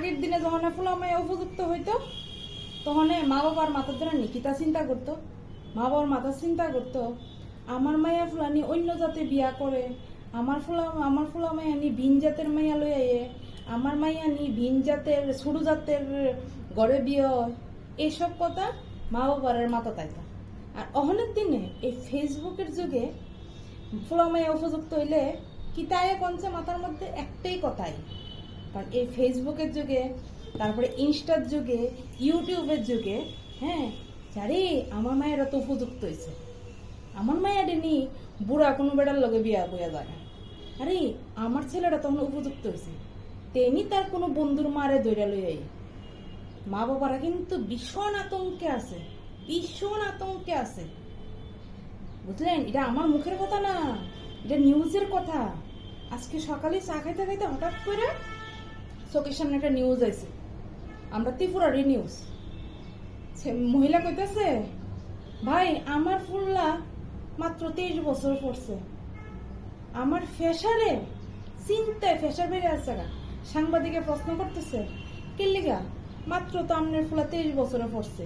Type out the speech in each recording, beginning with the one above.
আগের দিনে যখন ফুলা মায়া উপযুক্ত হইতো তখন মা বাবার মাথার দ্বারা নিকিতা চিন্তা করতো, মা বাবার মাথা চিন্তা করতো আমার মায়া ফুলানি অন্য জাতে বিয়া করে, আমার ফুলা মায়া নি ভিন জাতের মাইয়া লই আইয়ে, আমার মাইয়া নি ভিন জাতের ছোট জাতের গড়ে বিয়ে, এইসব কথা মা বাবার মাথা তাইতো। আর অহনের দিনে এই ফেসবুকের যুগে ফুলা মায়া উপযুক্ত হইলে কিতায়ে কনছে মাথার মধ্যে একটাই কথাই, কারণ এই ফেসবুকের যুগে, তারপরে ইনস্টার যুগে, ইউটিউবের যুগে, হ্যাঁ আরে আমার মায়েরা তো উপযুক্ত হয়েছে, আমার মায়েরা নি বুড়া কোনো বেড়ার লগে বিয়া বইয়া যায় না, আরে আমার ছেলেটা তখন উপযুক্ত হয়েছে, তেনি তার কোনো বন্ধুর মারে দৈরা লইয়াই। মা বাবারা কিন্তু ভীষণ আতঙ্কে আছে, ভীষণ আতঙ্কে আছে, বুঝলেন? এটা আমার মুখের কথা না, এটা নিউজের কথা। আজকে সকালে চা খাইতে খাইতে হঠাৎ করে চোখের সামনে একটা নিউজ আছে, আমরা ত্রিপুরারই নিউজ। মহিলা কইতেছে, ভাই আমার ফুল্লা মাত্র 23 বছর পড়ছে, আমার ফেসারে চিন্তায় ফেসার বেড়ে আছে। সাংবাদিকে প্রশ্ন করতেছে, কিল্লিগা মাত্র তো আপনার ফুলা 23 বছরে পড়ছে,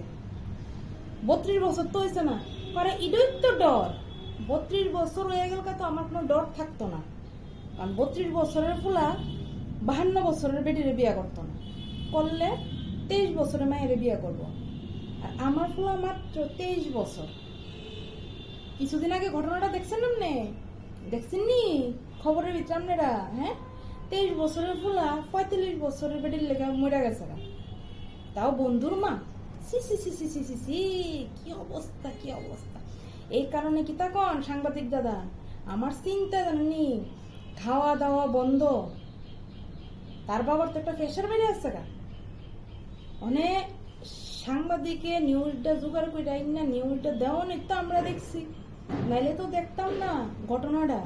32 বছর তো হয়েছে না, কারণ ইডই তো ডর। 32 বছর হয়ে গেল তো আমার কোনো ডর থাকতো না, কারণ 32 বছরের ফুলা 52 বছরের বেটিরে বিয়া করতো না, করলে 23 বছরে মায়ের বিয়া করবো। আর আমার ফুলা মাত্র 23 বছর। কিছুদিন আগে ঘটনাটা দেখছেন আপনি? দেখছেন নি খবরের ভিতরে আপনারা? হ্যাঁ, 23 বছরের ফুলা 45 বছরের বেটির লেগে মরে গেছে, তাও বন্ধুর মা। সি সি সি সি সি সি সি, কি অবস্থা, কি অবস্থা! এই কারণে কি তখন সাংবাদিক দাদা আমার চিন্তা জানি খাওয়া দাওয়া বন্ধ, তার বাবার তো একটা প্রেশার বেড়ে আসছে গা। অনেক সাংবাদিকে নিউজটা জোগাড় করে না, নিউজটা দেওয়া নেই তো আমরা দেখছি, নাইলে তো দেখতাম না ঘটনাটা।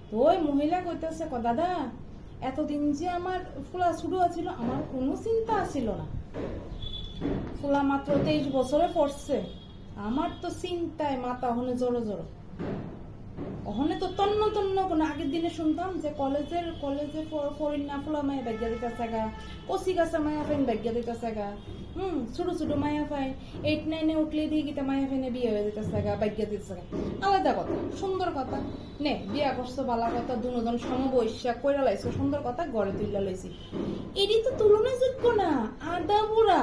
তো ওই মহিলা কইতেছে, দাদা এতদিন যে আমার ফুলা শুরু আছিল আমার কোনো চিন্তা আসিল না, ফুলা মাত্র 23 বছরে পড়ছে, আমার তো চিন্তায় মাথা ওখানে জড়ো জড়ো। ওখানে তো তন্ন তন্ন কোনো আগের দিনে শুনতাম যে কলেজে ফরিন্না ফুলা মায়া ব্যাগা দিতেছে গা, কচি গাছা মায়া ফাইন ব্যাগা দিতেছে গা, ছোট ছোট মায়া ফাইন 8, 9 উঠলে দিয়ে গিয়ে মায়া ফাইনে বিয়ে হয়ে দিতেছে গা, ব্যাগা দিতেছে গা। আলাদা কথা, সুন্দর কথা, নে বিয়া করছো ভালো কথা, দুজন সমবয়স্যা কইরা লাইছো, সুন্দর কথা, গড়ে তুইলা লইছি। এটি তো তুলনাযোগ্য না, আদা বুড়া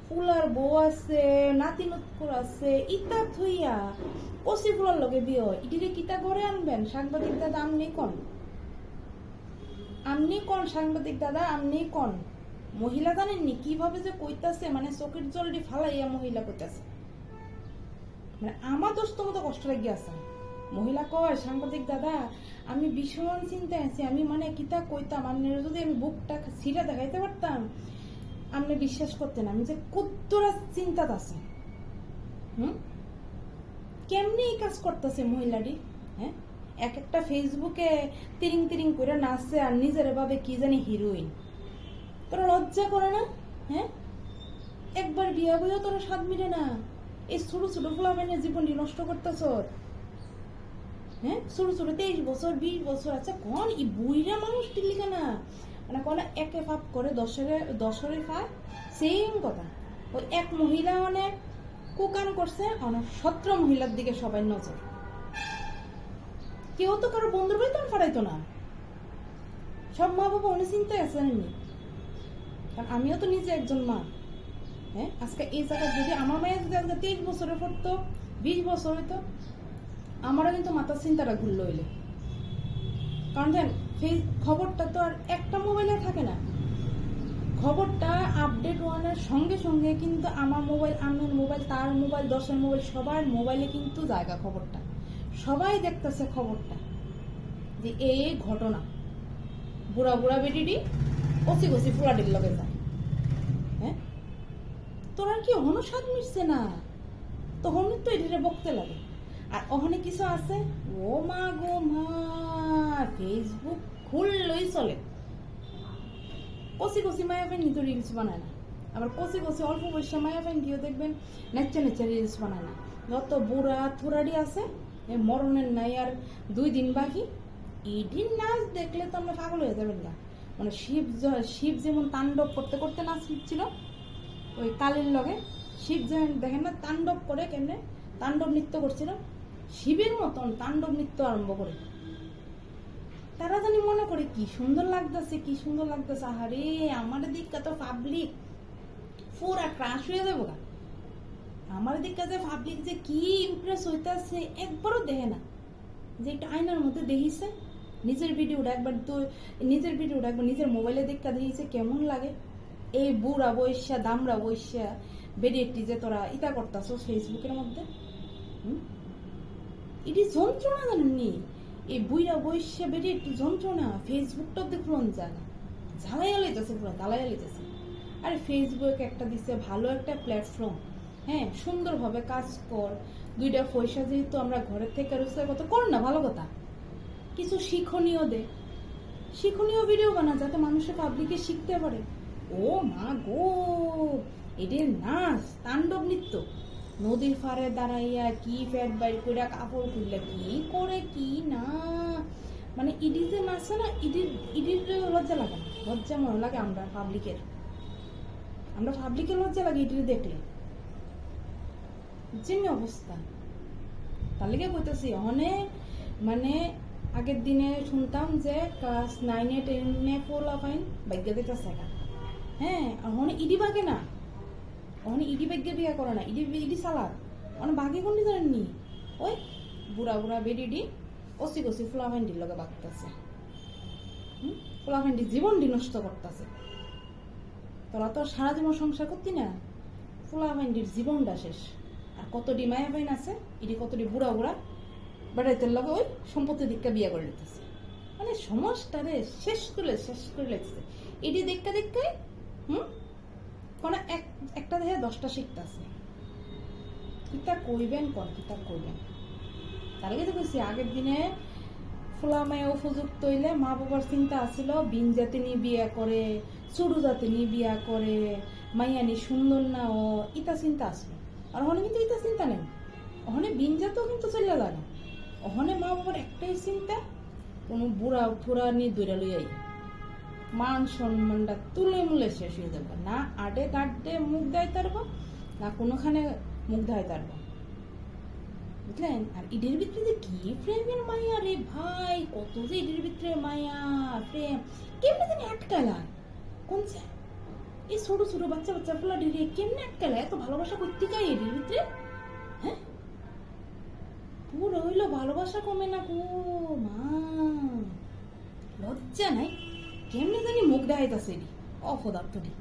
ফুলার বউ আছে, নাতি নতুন আছে, ইতা থইয়া কচি ফুলার লগে বিয়ে, ইটিরে কিতা ঘরে আনবেন? সাংবাদিক দাদা আমনি কোন, আমনি কোন সাংবাদিক দাদা, আমনি কোন। মহিলা জানেননি কিভাবে যে কইতাছে, মানে চোখের জলদি ফালাইয়া মহিলা কইতাছে, মানে আমার দোস্ত মতো কষ্ট লাগিয়ে আছে। মহিলা কয়, সাংবাদিক দাদা আমি ভীষণ চিন্তায় আছি, আমি মানে কিতা কইতাম, আমি যদি আমি বুকটা ছিঁড়া দেখাইতে পারতাম আপনি বিশ্বাস করতেন আমি যে কতটা চিন্তাত আছে। কেমনি এই কাজ করতেছে মহিলাটি? হ্যাঁ, এক একটা ফেসবুকে তিরিং তিরিং করে নাচছে আর নিজের ভাবে কি জানি হিরোইন। তোরা লজ্জা করে না? হ্যাঁ, একবার বিয়া বইও তোরা স্বাদ মিলে না, এই ছোট ছোট ফুলামেনের জীবনটি নষ্ট করতেছ। হ্যাঁ, ছোট ছোট 23 বছর 20 বছর, আচ্ছা কোন এই বুইরা মানুষ টিলিকা না, মানে কোন একে ফাপ করে দশরে খায়, সেম কথা। ওই এক মহিলা মানে কুকান করছে, অনেক 17 মহিলার দিকে সবাই নজর। কেউ তো কারো বন্ধুর বাড়িতে ফাড়াইতো না, সব মা বাবা অনেক চিন্তায় আছে এমনি, কারণ আমিও তো নিজে একজন মা। হ্যাঁ, আজকে এই জায়গায় যদি আমার মায়ের যদি আজকে 23 বছরে পড়তো, 20 বছর হইতো, আমারও কিন্তু মাথার চিন্তাটা ঘুরলো হইলে। কারণ দেন খবরটা তো আর একটা মোবাইলে থাকে না, খবরটা আপডেট হওয়ার সঙ্গে সঙ্গে কিন্তু আমার মোবাইল, আমার মোবাইল, তার মোবাইল, 10-এর মোবাইল, সবার মোবাইলে কিন্তু জায়গা খবরটা, সবাই দেখতেছে খবরটা যে এই ঘটনা, বুড়া বুড়া বেটিটি কচি কচি ফুলাটির লগে যায়। হ্যাঁ, তোর কি অহনো স্বাদ মিটছে না, তখন তো এটিরে বকতে লাগে। আর ওখানে কিছু আছে, ও মা গো মা, ফেসবুক খুললেই চলে। কচি কচি মায়া ফ্যান নিতে রিলস বানায় না, আবার কচি কচি অল্প বয়সে মায়া ফ্যান দিয়েও দেখবেন নেচা নেচা রিলস বানায় না। যত বুড়া থুরাডি আছে, মরণের নাই আর 2 দিন বাকি, এদিন নাচ দেখলে তো আমরা পাগল হয়ে যাবেন না। মানে শিব যেমন তাণ্ডব করতে করতে নাচছিল ওই কালীর লগে, শিব যেমন দেখেন না তাণ্ডব করে কেমনে তাণ্ডব নৃত্য করছিল, শিবের মতন তাণ্ডব নৃত্য আরম্ভ করে। তারা জানি মনে করে কি সুন্দর লাগতেছে, কি সুন্দর লাগতেছে। আরে আমার দিকটা তো পাবলিক পুরা ক্রাশ হয়ে যাবো গা। আমার দিকটা যে পাবলিক যে কি ইমপ্রেস হইতেছে একবারও দেখে না, যে একটা আয়নার মধ্যে দেখিছে নিজের ভিডিওটা একবার, তো নিজের ভিডিওটা একবার নিজের মোবাইলে দেখা দেখিছে কেমন লাগে। এই বুড়া বৈশা দামরা বৈশা বেরিয়েটি যে তোরা ইটা করতেছ ফেসবুকের মধ্যে, এটি যন্ত্রণা জানেননি? এই বুইরা বৈশা বেরিয়ে একটু যন্ত্রণা, ফেসবুকটাও দেখুন যায় না, জ্বালাইয়া লইতেছে পুরো জ্বালাইয়া লইতেছে। আরে ফেসবুক একটা দিচ্ছে ভালো একটা প্ল্যাটফর্ম, হ্যাঁ সুন্দরভাবে কাজ কর, দুইটা পয়সা যেহেতু আমরা ঘরের থেকে রোজগার কত কর না, ভালো কথা, কিছু শিক্ষণীয় দে, শিক্ষণীয় ভিডিও বানা যাতে মানুষের পাবলিকে শিখতে পারে। ও মা গো, এদের নাচ তাণ্ডব নৃত্য, নদীর পাড়ে দাঁড়াইয়া কি ফ্যাট বাইর করে কাপড় খুললে কি করে কি না, মানে ইডি যে নাচে না, ইডির লজ্জা লাগে না, লজ্জা মনে লাগে আমরা পাবলিকের লজ্জা লাগে ইডির দেখলে, যেমনি অবস্থা। তার লিগে কইতেছি অনেক, মানে আগের দিনে শুনতাম যে ক্লাস 9-এ 10-এ পোলা পাইন ভাগ্য দিতে শেখা, হ্যাঁ অনেক ইডি বাগে না, অনেক ইডি ভাগ্য বিয়া করে না, ইডি সালাদ অনেক বাগে কোনটি জানেননি, ওই বুড়া বুড়া বেডিডি কষি কষি ফুলাফান্ডির লগে বাগতেছে, ফুলাফান্ডি জীবনটি নষ্ট করতেছে। তোরা তো সারা জীবন সংসার করতি না, ফুলাফান্ডির জীবনটা শেষ। আর কতটি মায়া পাইন আছে, ইডি কতটি বুড়া বুড়া বেড়াইতে লগে ওই সম্পত্তি দিকটা বিয়া করে নিতেছে, মানে সমাজটারে শেষ করে লেগেছে। এটি দেখতে দেখতে কোন একটা দেখে 10টা শিখতেছে, কিতা কইবেন কর কিতা কইবেন। তার আগে তো কইছি আগের দিনে ফুলা মায়া উপযুক্ত হইলে মা বাবার চিন্তা আসিল বিন জাতি নিয়ে বিয়া করে, চুরু জাতি নিয়ে বিয়া করে, মাইয়ানি সুন্দর না ও, ইতা চিন্তা আসলো। আর ওখানে কিন্তু ইতা চিন্তা নেই, ওখানে বিন জাতও কিন্তু চলে যায় না, ওখানে মা বাবার একটাই চিন্তা কোনো বুড়া ফুরা নিয়ে দৌড়া লইয়াই মান সম্মানটা তুলে মুলে শেষ হয়ে যাবে, না আডে কাটে মুখ দেয় তারবো, না কোনোখানে মুখ দেয় তারবো, বুঝলেন। আর ইডের ভিতরে যে কি প্রেমের মায়া রে ভাই, কত যে ইডের ভিতরে মায়া প্রেম, কেমনে জানি আটকালার কোন এই ছোট ছোট বাচ্চা বাচ্চা ফুলা ডিরে কেমনে আটকালা, এত ভালোবাসা করতে গাই এদের ভিতরে, হ্যাঁ পুরো হইলো ভালোবাসা কমে না গো মা, লজ্জা নাই, কেমনে জানি মুখ দেখাইতাছে অপদার্থটি।